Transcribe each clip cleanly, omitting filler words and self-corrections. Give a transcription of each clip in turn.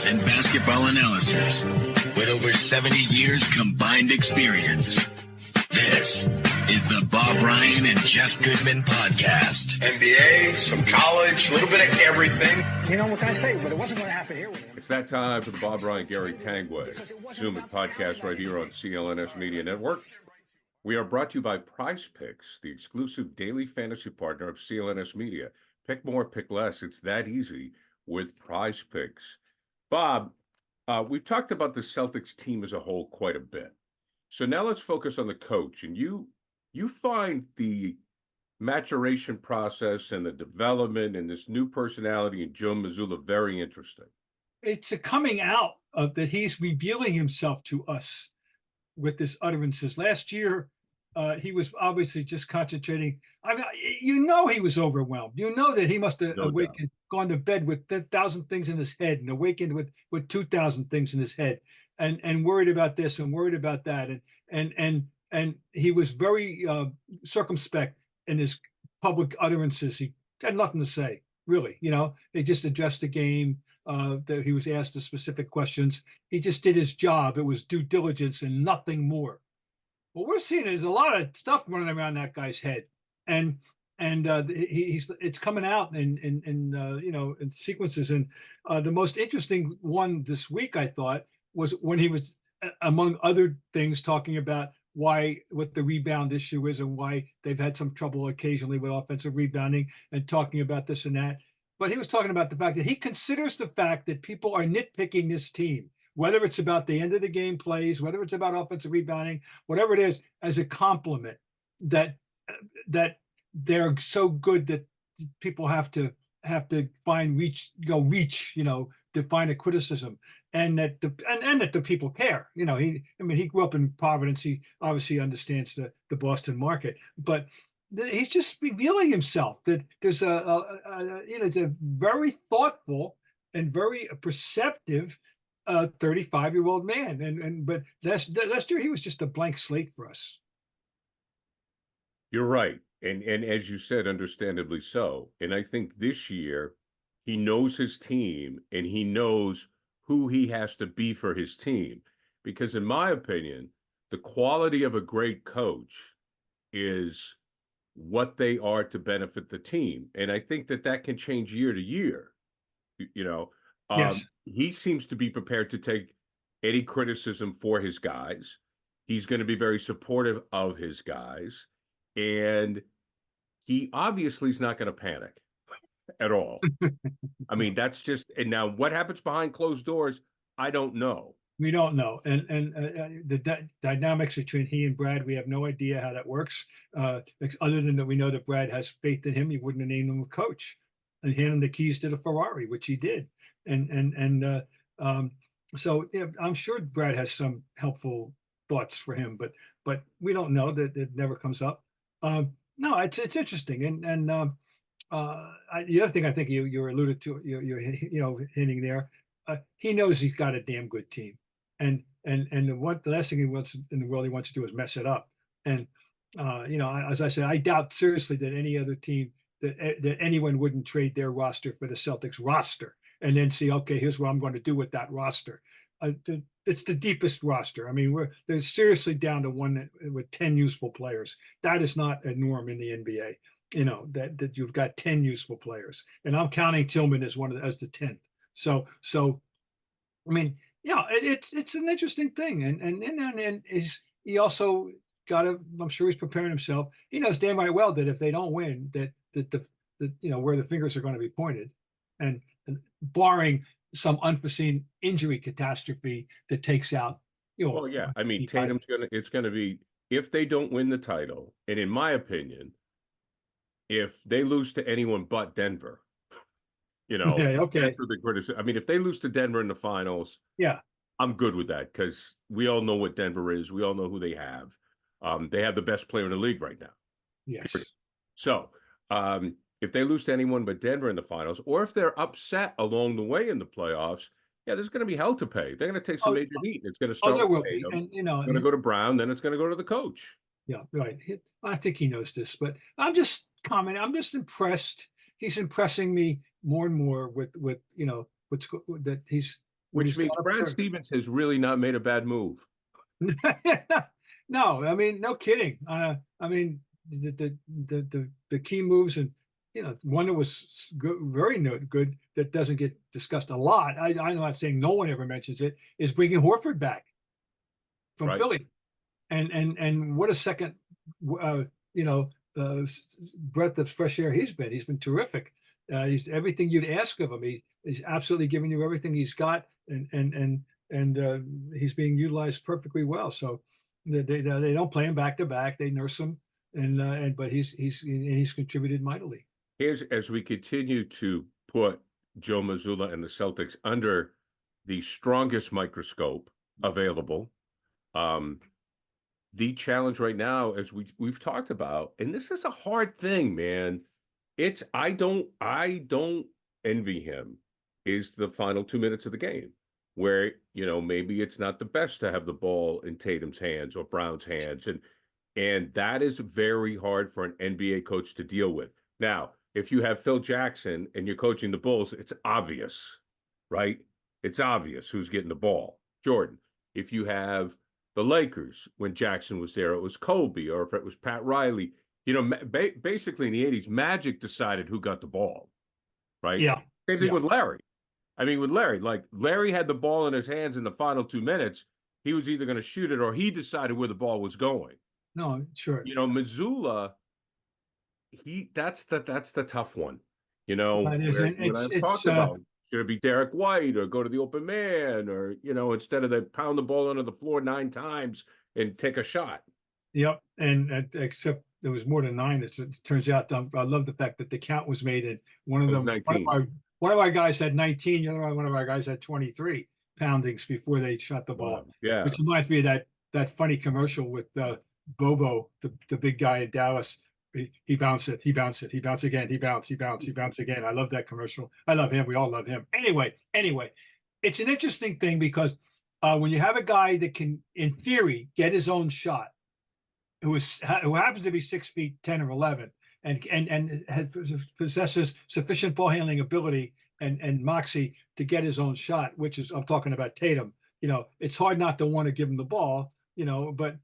and basketball analysis with over 70 years combined experience. This is the Bob Ryan and Jeff Goodman podcast. NBA, some college, a little bit of everything. You know, what can I say? But it wasn't going to happen here with him. It's that time for the Bob Ryan Gary Tanguay Zoom podcast right here on CLNS Media Network. We are brought to you by PrizePicks, the exclusive daily fantasy partner of CLNS Media. Pick more, pick less. It's that easy with PrizePicks. Bob, we've talked about the Celtics team as a whole quite a bit. So now let's focus on the coach. And you find the maturation process and the development and this new personality in Joe Mazzulla very interesting. It's a coming out of that he's revealing himself to us with his utterances. Last year, he was obviously just concentrating. I mean, he was overwhelmed. That he must have awakened, gone to bed with 1,000 things in his head and awakened with 2,000 things in his head and worried about this and worried about that. And he was very circumspect in his public utterances. He had nothing to say, really. He just addressed the game. That he was asked the specific questions. He just did his job. It was due diligence and nothing more. What we're seeing is a lot of stuff running around that guy's head, and it's coming out in sequences. And the most interesting one this week, I thought, was when he was, among other things, talking about what the rebound issue is and why they've had some trouble occasionally with offensive rebounding, and talking about this and that. But he was talking about the fact that he considers the fact that people are nitpicking this team, whether it's about the end of the game plays, whether it's about offensive rebounding, whatever it is, as a compliment that they're so good that people have to define a criticism, and that the people care. He grew up in Providence. He obviously understands the Boston market, but he's just revealing himself that there's it's a very thoughtful and very perceptive 35-year-old man. But last year he was just a blank slate for us. You're right. And as you said, understandably so. And I think this year he knows his team and he knows who he has to be for his team. Because in my opinion, the quality of a great coach is what they are to benefit the team. And I think that can change year to year. Yes. He seems to be prepared to take any criticism for his guys. He's going to be very supportive of his guys. And he obviously is not going to panic at all. I mean, that's just, and now what happens behind closed doors, I don't know. We don't know. And the dynamics between he and Brad, we have no idea how that works. Other than that, we know that Brad has faith in him. He wouldn't have named him a coach and hand him the keys to the Ferrari, which he did. So I'm sure Brad has some helpful thoughts for him, but we don't know. That it never comes up. No, it's interesting. And the other thing I think you alluded to, you're hinting there. He knows he's got a damn good team, and the last thing he wants in the world he wants to do is mess it up. And as I said, I doubt seriously that any other team that anyone wouldn't trade their roster for the Celtics roster and then see, okay, here's what I'm going to do with that roster. It's the deepest roster. I mean, they're seriously down to one with 10 useful players. That is not a norm in the NBA. That you've got 10 useful players, and I'm counting Tillman as as the 10th. So I mean, it's an interesting thing, and he also I'm sure he's preparing himself. He knows damn right well that if they don't win, that where the fingers are going to be pointed, and barring some unforeseen injury catastrophe that takes out. Well, yeah, I mean, Tatum's it's going to be, if they don't win the title, and in my opinion, if they lose to anyone but Denver. Yeah, okay. That's what the criticism. I mean, if they lose to Denver in the finals, yeah, I'm good with that, because we all know what Denver is. We all know who they have. They have the best player in the league right now. Yes. So if they lose to anyone but Denver in the finals, or if they're upset along the way in the playoffs, there's going to be hell to pay. They're going to take some major heat. It's going to start. There will be, and it's going to go to Brown, then it's going to go to the coach. Yeah, right. I think he knows this, but I'm just commenting. I'm just impressed. He's impressing me more and more with that he's when Which he's means gone up Brad there. Stevens has really not made a bad move. No, I mean, no kidding. I mean, the key moves, and one that was good, very good, that doesn't get discussed a lot. I'm not saying no one ever mentions it, is bringing Horford back from Right. Philly, and what a second, you know, breath of fresh air he's been. He's been terrific. He's everything you'd ask of him. He's absolutely giving you everything he's got, and he's being utilized perfectly well. So they don't play him back to back. They nurse him, but he's contributed mightily. Here's as we continue to put Joe Mazzulla and the Celtics under the strongest microscope available. The challenge right now, as we've talked about, and this is a hard thing, man. It's I don't envy him, is the final 2 minutes of the game, where maybe it's not the best to have the ball in Tatum's hands or Brown's hands, and that is very hard for an NBA coach to deal with. Now, if you have Phil Jackson and you're coaching the Bulls, it's obvious, right? It's obvious who's getting the ball. Jordan. If you have the Lakers, when Jackson was there, it was Kobe, or if it was Pat Riley, basically in the 80s, Magic decided who got the ball, right? Yeah. Same thing with Larry. I mean, with Larry, like Larry had the ball in his hands in the final 2 minutes. He was either going to shoot it or he decided where the ball was going. No, sure. Mazzulla, that's the tough one. It is, when I've talked about, should it be Derek White or go to the open man, or instead of that, pound the ball under the floor 9 times and take a shot. Yep, and except there was more than 9. It turns out. I love the fact that the count was made, and one of them, 19. one of our guys had 19. The other one of our guys had 23 poundings before they shot the ball. Yeah, which reminds me of that funny commercial with Bobo, the big guy in Dallas. He bounced it. He bounced it. He bounced again. He bounced. He bounced. He bounced again. I love that commercial. I love him. We all love him. Anyway, it's an interesting thing because when you have a guy that can, in theory, get his own shot, who happens to be 6 feet 10 or 11, and possesses sufficient ball handling ability and moxie to get his own shot, which is, I'm talking about Tatum. It's hard not to want to give him the ball. But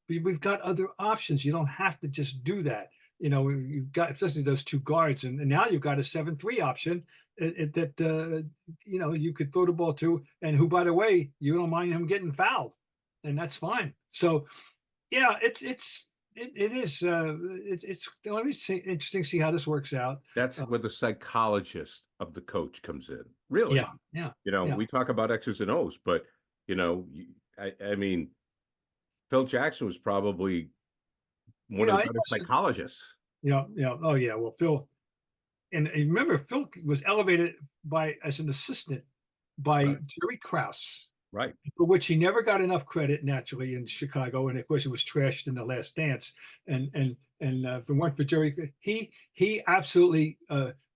we've got other options. You don't have to just do that. You've got, especially those 2 guards, and now you've got a 7-3 option that you could throw the ball to, and who, by the way, you don't mind him getting fouled, and that's fine. So, yeah, it is. It's let me see, interesting to see how this works out. That's where the psychologist of the coach comes in. Really? Yeah. We talk about X's and O's, but I mean, Phil Jackson was probably one of the better psychologists. Yeah. Oh, yeah. Well, Phil, and remember, Phil was elevated as an assistant by Jerry Krause, right? For which he never got enough credit, naturally, in Chicago, and of course, it was trashed in The Last Dance. And if it weren't for Jerry, he absolutely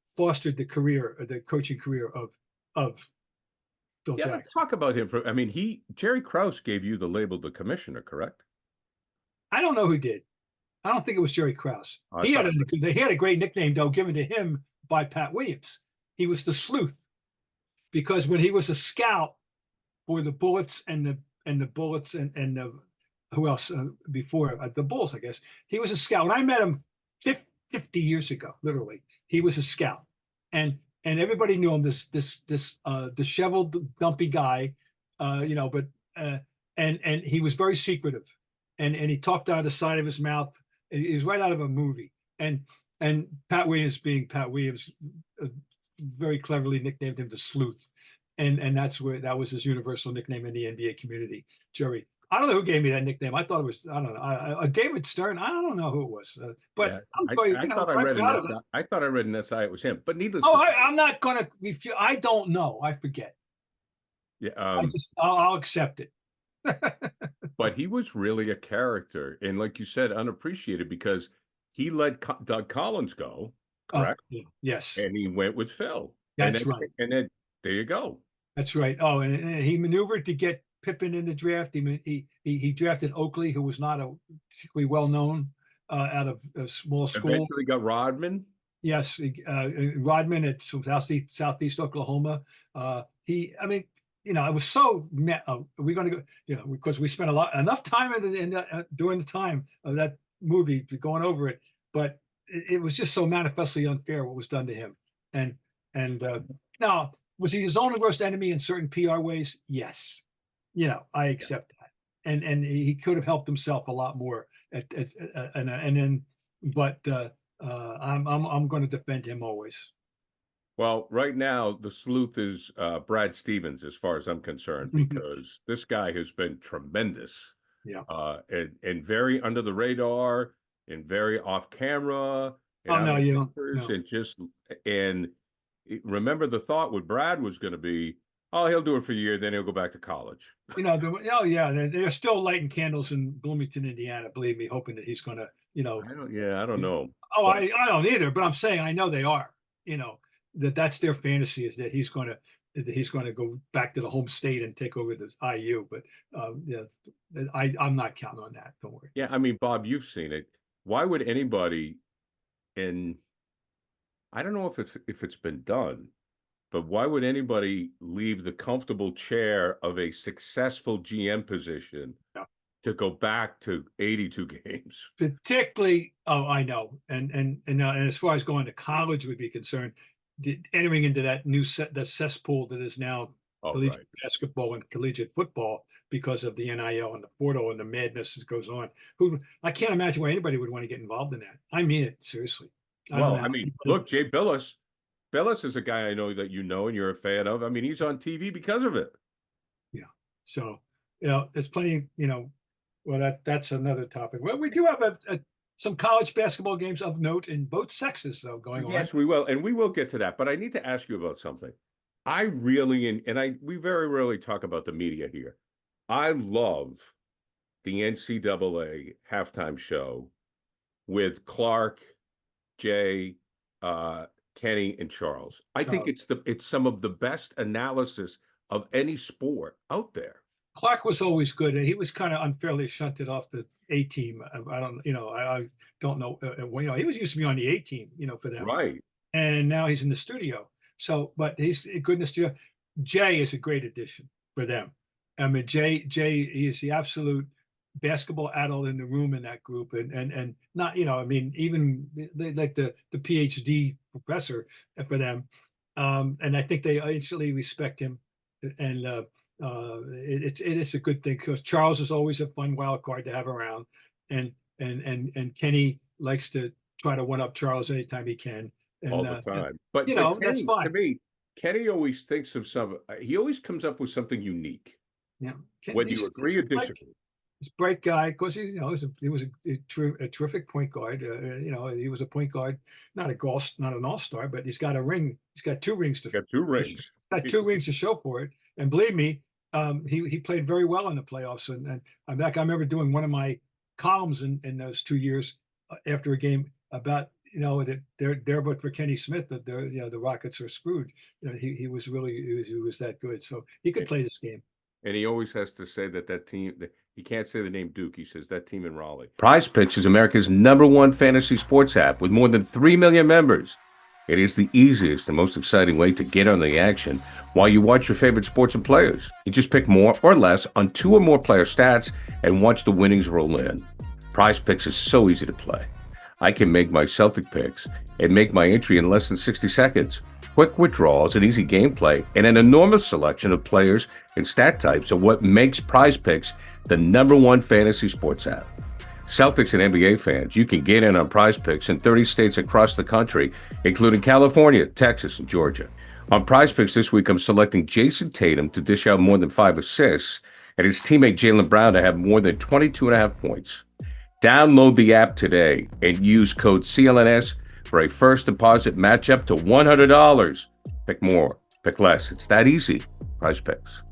fostered the coaching career of Phil Jackson. Let's talk about him. Jerry Krause gave you the label the commissioner, correct? I don't know who did. I don't think it was Jerry Krause. He had a great nickname, though, given to him by Pat Williams. He was the Sleuth, because when he was a scout for the Bullets and the Bullets and who else before the Bulls, I guess, he was a scout. When I met him 50 years ago, literally, he was a scout, and everybody knew him. This disheveled, dumpy guy, but and he was very secretive, and he talked out of the side of his mouth. He was right out of a movie. And Pat Williams, being Pat Williams, very cleverly nicknamed him the Sleuth, and that was his universal nickname in the NBA community. Jerry. I don't know who gave me that nickname. I thought it was, I don't know, David Stern. I don't know who it was, but yeah, I thought I read in SI it was him. But needless. I'm not gonna. I don't know. I forget. Yeah, I'll accept it. But he was really a character, and like you said, unappreciated, because he let Doug Collins go, correct? Yes. And he went with Phil. That's right. And then there you go. That's right. Oh, and he maneuvered to get Pippen in the draft. He drafted Oakley, who was not particularly well known out of a small school. Eventually got Rodman. Yes, Rodman at Southeast Oklahoma. I mean, I was so we're going to go, because we spent enough time during the time of that movie going over it, but it was just so manifestly unfair what was done to him. And now, was he his own worst enemy in certain PR ways? Yes, I accept that, and he could have helped himself a lot more. But I'm going to defend him always. Well, right now, the sleuth is Brad Stevens, as far as I'm concerned, because this guy has been tremendous. Yeah. And very under the radar and very off camera. And Oh, no, you don't. And remember, the thought with Brad was going to be, oh, he'll do it for a year, then he'll go back to college. They're still lighting candles in Bloomington, Indiana, believe me, hoping that he's going to, I don't know. Oh, I don't either, but I'm saying I know they are, that's their fantasy, is that he's going to go back to the home state and take over this IU. But I'm not counting on that. Don't worry. Yeah, I mean, Bob, you've seen it. Why would anybody, and I don't know if it's been done, but why would anybody leave the comfortable chair of a successful GM position to go back to 82 games? Particularly, I know, and as far as going to college would be concerned, entering into that the cesspool that is now collegiate basketball and collegiate football because of the NIL and the portal and the madness that goes on. I can't imagine why anybody would want to get involved in that. I mean it seriously. Look, Jay Billis. Billis is a guy I know that and you're a fan of. I mean, he's on TV because of it. Yeah. So, there's plenty, well, that's another topic. Well, we do have some college basketball games of note in both sexes, though, going on. Yes, we will. And we will get to that. But I need to ask you about something. I really, we very rarely talk about the media here. I love the NCAA halftime show with Clark, Jay, Kenny, and Charles. I think it's some of the best analysis of any sport out there. Clark was always good, and he was kind of unfairly shunted off the A team. I don't know. He was used to be on the A team, for them, right? And now he's in the studio. So, but he's good in the studio. Jay is a great addition for them. I mean, Jay, he is the absolute basketball adult in the room in that group, and not, even like the PhD professor for them, and I think they instantly respect him, and it is a good thing because Charles is always a fun wild card to have around, and Kenny likes to try to one up Charles anytime he can, and, all the time. But Kenny, that's fine. To me, Kenny always thinks of he always comes up with something unique. Yeah. Whether you agree or disagree. He's a bright guy because he was a terrific point guard. He was a point guard, not an all-star, but he's got a ring. He's got 2 rings to. Got 2 rings. Got 2 rings to show for it. And believe me, he played very well in the playoffs. And I remember doing one of my columns in those 2 years after a game about that there but for Kenny Smith that the Rockets are screwed. He was that good, so he could play this game. And he always has to say that team. He can't say the name Duke. He says that team in Raleigh. PrizePicks is America's #1 fantasy sports app with more than 3 million members. It is the easiest and most exciting way to get on the action while you watch your favorite sports and players. You just pick more or less on 2 or more player stats and watch the winnings roll in. PrizePicks is so easy to play. I can make my Celtic picks and make my entry in less than 60 seconds. Quick withdrawals and easy gameplay and an enormous selection of players and stat types are what makes PrizePicks the #1 fantasy sports app. Celtics and NBA fans, you can get in on PrizePicks in 30 states across the country, including California, Texas, and Georgia. On PrizePicks this week, I'm selecting Jason Tatum to dish out more than 5 assists and his teammate Jaylen Brown to have more than 22.5 points. Download the app today and use code CLNS for a first deposit match up to $100. Pick more, pick less. It's that easy. PrizePicks.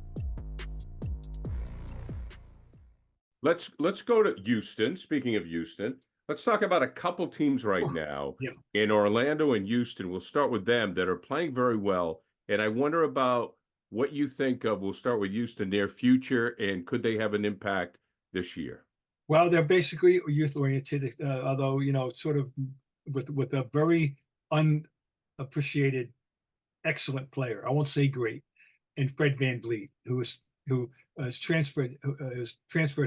Let's go to Houston. Speaking of Houston, let's talk about a couple teams right now in Orlando and Houston. We'll start with them that are playing very well. And I wonder about what you think of. We'll start with Houston, their future, and could they have an impact this year? Well, they're basically youth-oriented, although, sort of with a very unappreciated, excellent player. I won't say great. and Fred VanVleet, who has transferred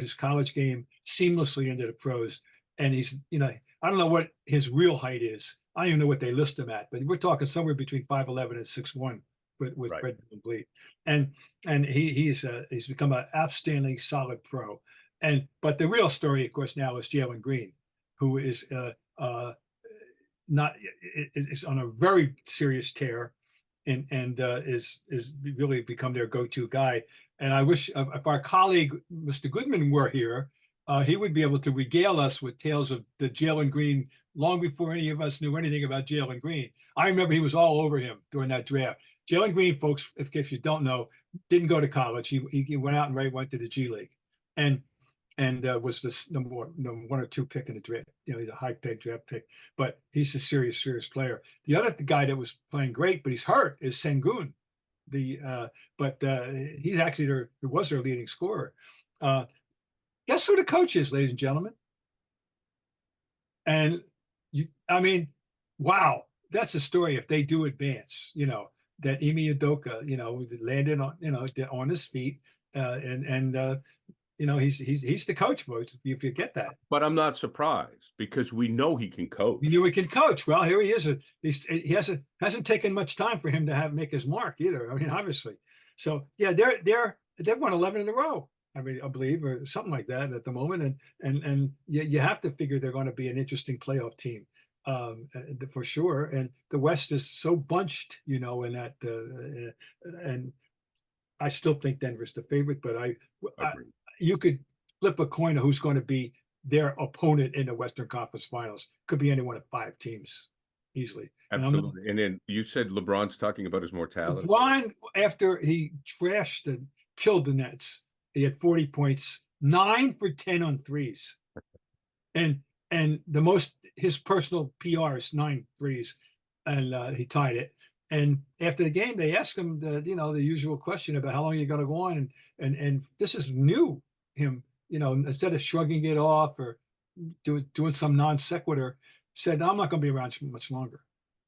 his college game seamlessly into the pros. And he's, I don't know what his real height is. I don't even know what they list him at, but we're talking somewhere between 5'11" and 6'1" with Right. Fred VanVleet. And he's become an outstanding solid pro. But the real story, of course, now is Jalen Green, who is not is on a very serious tear, and is really become their go-to guy. And I wish if our colleague Mr. Goodman were here, he would be able to regale us with tales of the Jalen Green long before any of us knew anything about Jalen Green. I remember he was all over him during that draft. Jalen Green, folks, if you don't know, didn't go to college. He went out and went to the G League, and was this number 1 or 2 pick in the draft. He's a high pick draft pick, but he's a serious player. The other guy that was playing great, but he's hurt, is Sengun. He's actually was their leading scorer. Guess who the coach is, ladies and gentlemen? And wow, that's a story. If they do advance, that Ime Udoka, landed on his feet, he's the coach, boys. You forget that. But I'm not surprised because we know he can coach. We knew he can coach. Well, here he is. He hasn't taken much time for him to make his mark either. Obviously. So yeah, they've won 11 in a row. I believe, or something like that at the moment. And you have to figure they're going to be an interesting playoff team, for sure. And the West is so bunched, in that, and I still think Denver's the favorite, but you could flip a coin of who's going to be their opponent in the Western Conference Finals. Could be any one of 5 teams easily. Absolutely. And then you said LeBron's talking about his mortality. LeBron, after he trashed and killed the Nets, he had 40 points, 9 for 10 on threes. And the most, his personal PR is 9 threes, and he tied it. And after the game, they asked him the usual question about how long you're going to go on. And this is new, him, instead of shrugging it off or doing some non sequitur, said, I'm not going to be around much longer.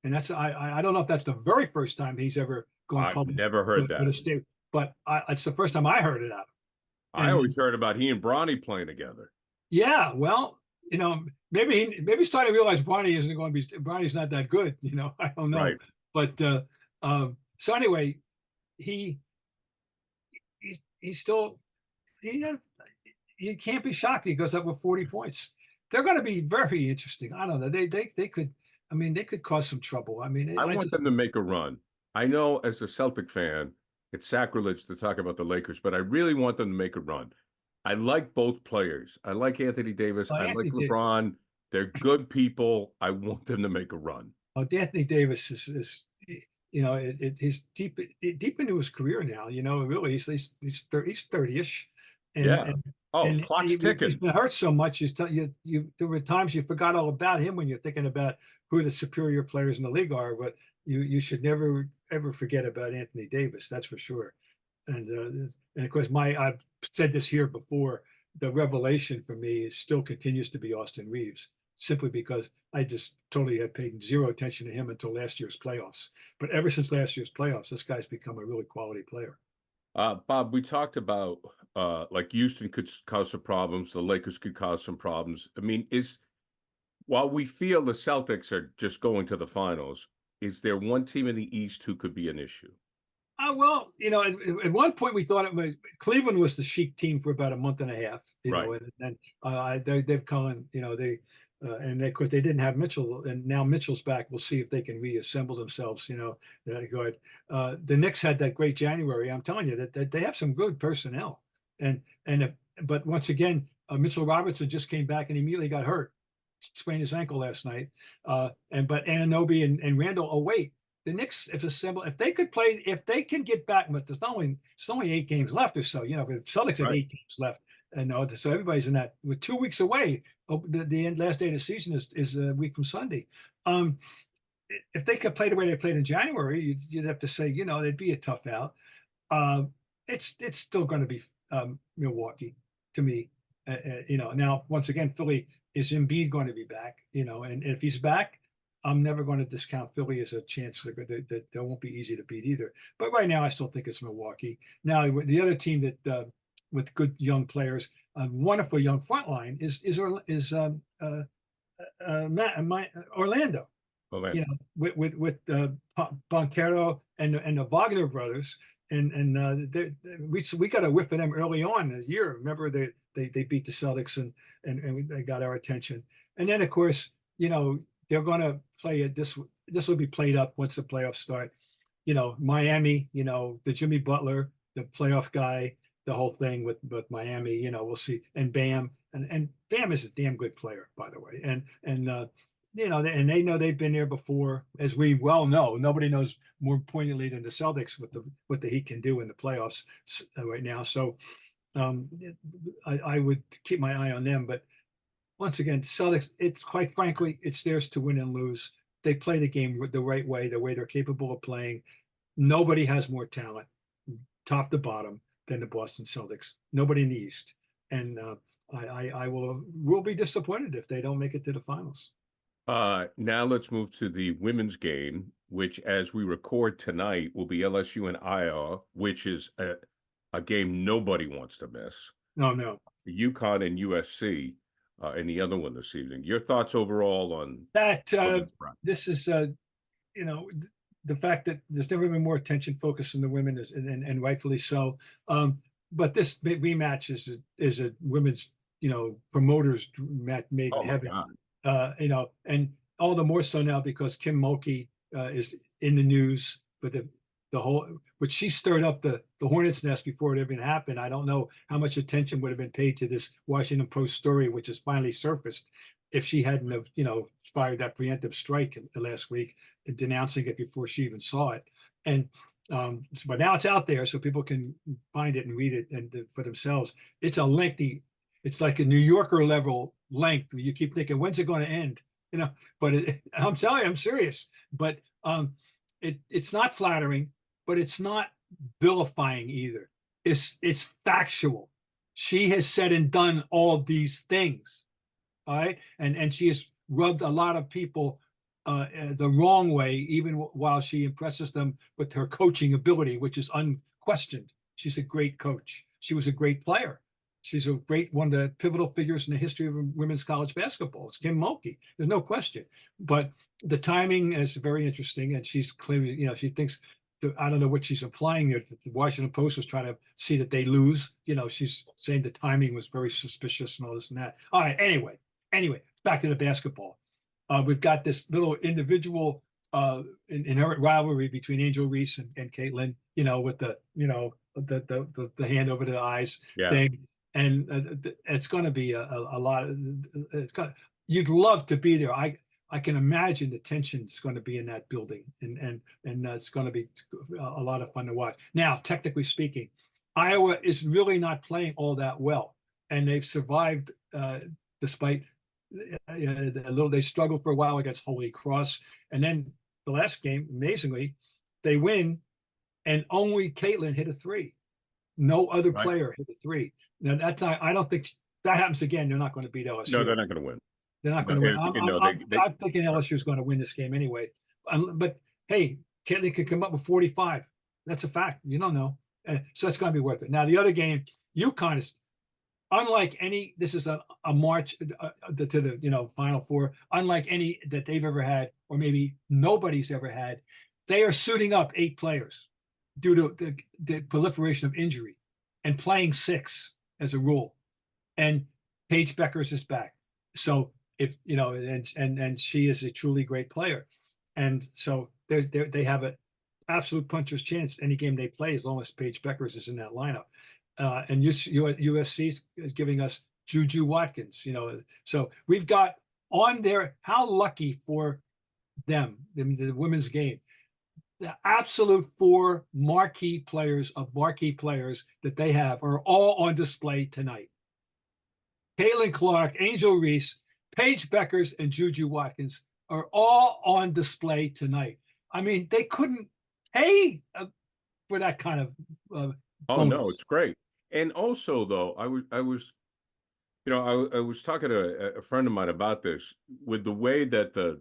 And that's, I don't know if that's the very first time he's ever gone public. I've never heard that. But it's the first time I heard it out. I always heard about he and Bronny playing together. Yeah, well, maybe he's starting to realize Bronny's not that good. I don't know. Right. But so anyway, he's still you can't be shocked he goes up with 40 points. They're going to be very interesting. I don't know. They could. They could cause some trouble. I want them to make a run. I know as a Celtic fan, it's sacrilege to talk about the Lakers, but I really want them to make a run. I like both players. I like Anthony Davis. I like LeBron. They're good people. I want them to make a run. Anthony Davis is he's deep into his career now. Really, he's 30-ish. Clock's ticking. He's been hurt so much. There were times you forgot all about him when you're thinking about who the superior players in the league are. But you should never ever forget about Anthony Davis. That's for sure. And of course, I've said this here before. The revelation for me still continues to be Austin Reeves, simply because I just totally had paid zero attention to him until last year's playoffs. But ever since last year's playoffs, this guy's become a really quality player. Bob, we talked about like Houston could cause some problems. The Lakers could cause some problems. While we feel the Celtics are just going to the finals, is there one team in the East who could be an issue? Well, at one point we thought Cleveland was the chic team for about a month and a half, and then they've come, and of course they didn't have Mitchell, and now Mitchell's back. We'll see if they can reassemble themselves. The Knicks had that great January. I'm telling you that they have some good personnel, but once again, Mitchell Robertson just came back and immediately got hurt, sprained his ankle last night. But Anunoby and Randall. Oh wait. The Knicks, if they can get back, but there's only 8 games left or so. If Celtics have 8 games left, so everybody's in that. We're 2 weeks away. The last day of the season is a week from Sunday. If they could play the way they played in January, you'd have to say, they'd be a tough out. It's still going to be Milwaukee to me. Now once again, Philly, is Embiid going to be back? And if he's back, I'm never going to discount Philly as a chance that they won't be easy to beat either. But right now, I still think it's Milwaukee. Now, the other team that with good young players, a wonderful young front line is Orlando. Oh, man. You know, with Banchero and the Wagner brothers, and we got a whiff of them early on in the year. Remember they beat the Celtics and they got our attention. And then of course, they're going to play it. This will be played up once the playoffs start. Miami. The Jimmy Butler, the playoff guy, the whole thing with Miami. We'll see. And Bam and Bam is a damn good player, by the way. And and they know they've been there before, as we well know. Nobody knows more poignantly than the Celtics what the Heat can do in the playoffs right now. So I would keep my eye on them. But once again, Celtics, it's quite frankly, it's theirs to win and lose. They play the game the right way, the way they're capable of playing. Nobody has more talent, top to bottom, than the Boston Celtics. Nobody in the East. And I will be disappointed if they don't make it to the finals. Now let's move to the women's game, which, as we record tonight, will be LSU and Iowa, which is a game nobody wants to miss. No. UConn and USC in the other one this evening. Your thoughts overall on that? This is, the fact that there's never been more attention focused on the women, and rightfully so. But this rematch is a women's, promoters match made in heaven. And all the more so now because Kim Mulkey is in the news for the whole, which she stirred up the hornet's nest before it even happened. I don't know how much attention would have been paid to this Washington Post story, which has finally surfaced, if she hadn't have, fired that preemptive strike last week and denouncing it before she even saw it. And but now it's out there so people can find it and read it and for themselves. It's a lengthy. It's like a New Yorker level length. You keep thinking, when's it going to end? But I'm telling you, I'm serious. But it's not flattering, but it's not vilifying either. It's factual. She has said and done all these things, all right? And she has rubbed a lot of people the wrong way, even while she impresses them with her coaching ability, which is unquestioned. She's a great coach. She was a great player. She's one of the pivotal figures in the history of women's college basketball. It's Kim Mulkey. There's no question. But the timing is very interesting. And she's clearly, she thinks, I don't know what she's implying there. The Washington Post was trying to see that they lose. She's saying the timing was very suspicious and all this and that. All right. Anyway, back to the basketball. We've got this little individual inherent rivalry between Angel Reese and Caitlin, with the hand over the eyes thing. And it's going to be a lot. You'd love to be there. I can imagine the tension is going to be in that building, and it's going to be a lot of fun to watch. Now, technically speaking, Iowa is really not playing all that well, and they've survived despite they struggled for a while against Holy Cross, and then the last game, amazingly, they win, and only Caitlin hit a three. No other player hit a three. Now that's not, I don't think that happens again. They're not going to beat LSU. No, they're not going to win. They're not going to win. I'm thinking LSU is going to win this game anyway. But hey, Caitlin could come up with 45. That's a fact. You don't know. So it's going to be worth it. Now the other game, UConn is unlike any. This is a march to the Final Four. Unlike any that they've ever had, or maybe nobody's ever had. They are suiting up 8 players due to the proliferation of injury, and playing 6 as a rule. And Paige Beckers is back. So if and she is a truly great player. And so they have an absolute puncher's chance any game they play, as long as Paige Beckers is in that lineup. And USC is giving us Juju Watkins, So we've got on there, how lucky for them, the women's game. The absolute 4 marquee players that they have are all on display tonight. Caitlin Clark, Angel Reese, Paige Beckers, and Juju Watkins are all on display tonight. I mean, they couldn't pay for that kind of oh bonus. No, it's great. And also, though, I was talking to a friend of mine about this, with the way that the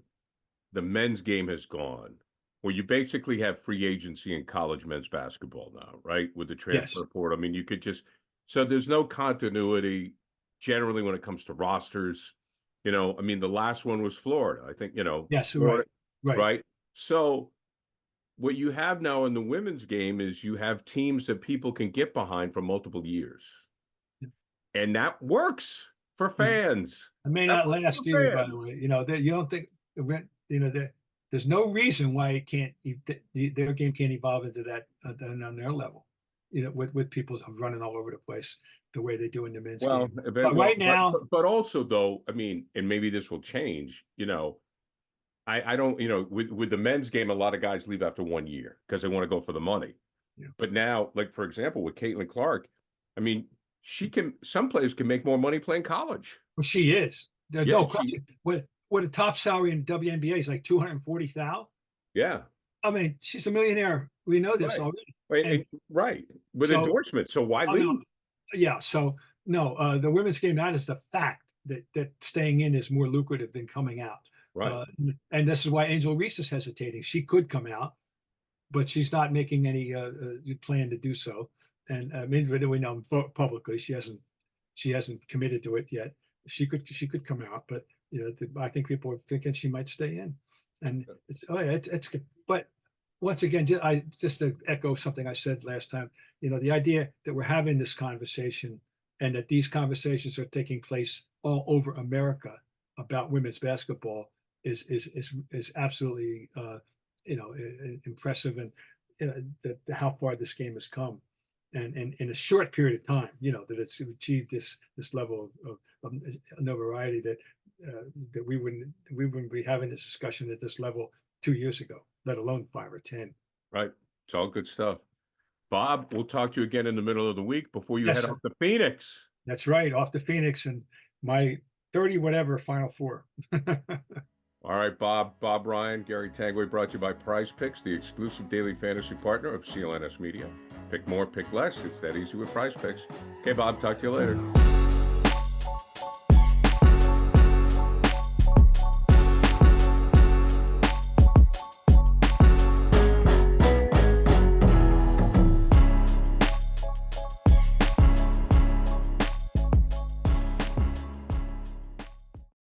the men's game has gone, where you basically have free agency in college men's basketball now, right? With the transfer portal. I mean, you could just, so there's no continuity generally when it comes to rosters. You know, I mean, the last one was Florida. I think, Yes, Florida, right. right? So what you have now in the women's game is you have teams that people can get behind for multiple years. And that works for fans. It may not last either, by the way. You don't think, there's no reason why it can't, their game can't evolve into that on their level, with people running all over the place the way they do in the men's game. But right now. But also, though, I mean, and maybe this will change, I don't, with the men's game, a lot of guys leave after 1 year because they want to go for the money. Yeah. But now, like, for example, with Caitlin Clark, I mean, some players can make more money playing college. Well, she is. No question. What a top salary in WNBA is like $240,000. Yeah. I mean, she's a millionaire. We know this already. Right. With endorsements. So why leave? Yeah. So no, the women's game, that is the fact that staying in is more lucrative than coming out. Right. And this is why Angel Reese is hesitating. She could come out, but she's not making any plan to do so. And I mean, we know publicly she hasn't committed to it yet. She could come out, but I think people are thinking she might stay in. And it's good. But once again, just to echo something I said last time, the idea that we're having this conversation and that these conversations are taking place all over America about women's basketball is absolutely impressive, and how far this game has come, and in a short period of time, that it's achieved this level of notoriety that we wouldn't be having this discussion at this level 2 years ago, let alone 5 or 10. Right. It's all good stuff. Bob, we'll talk to you again in the middle of the week before you head off to Phoenix. That's right, off to Phoenix and my 30 whatever Final Four. All right, Bob, Ryan, Gary Tanguay, brought to you by PrizePicks, the exclusive daily fantasy partner of CLNS Media. Pick more, pick less. It's that easy with PrizePicks. Okay, Bob, talk to you later.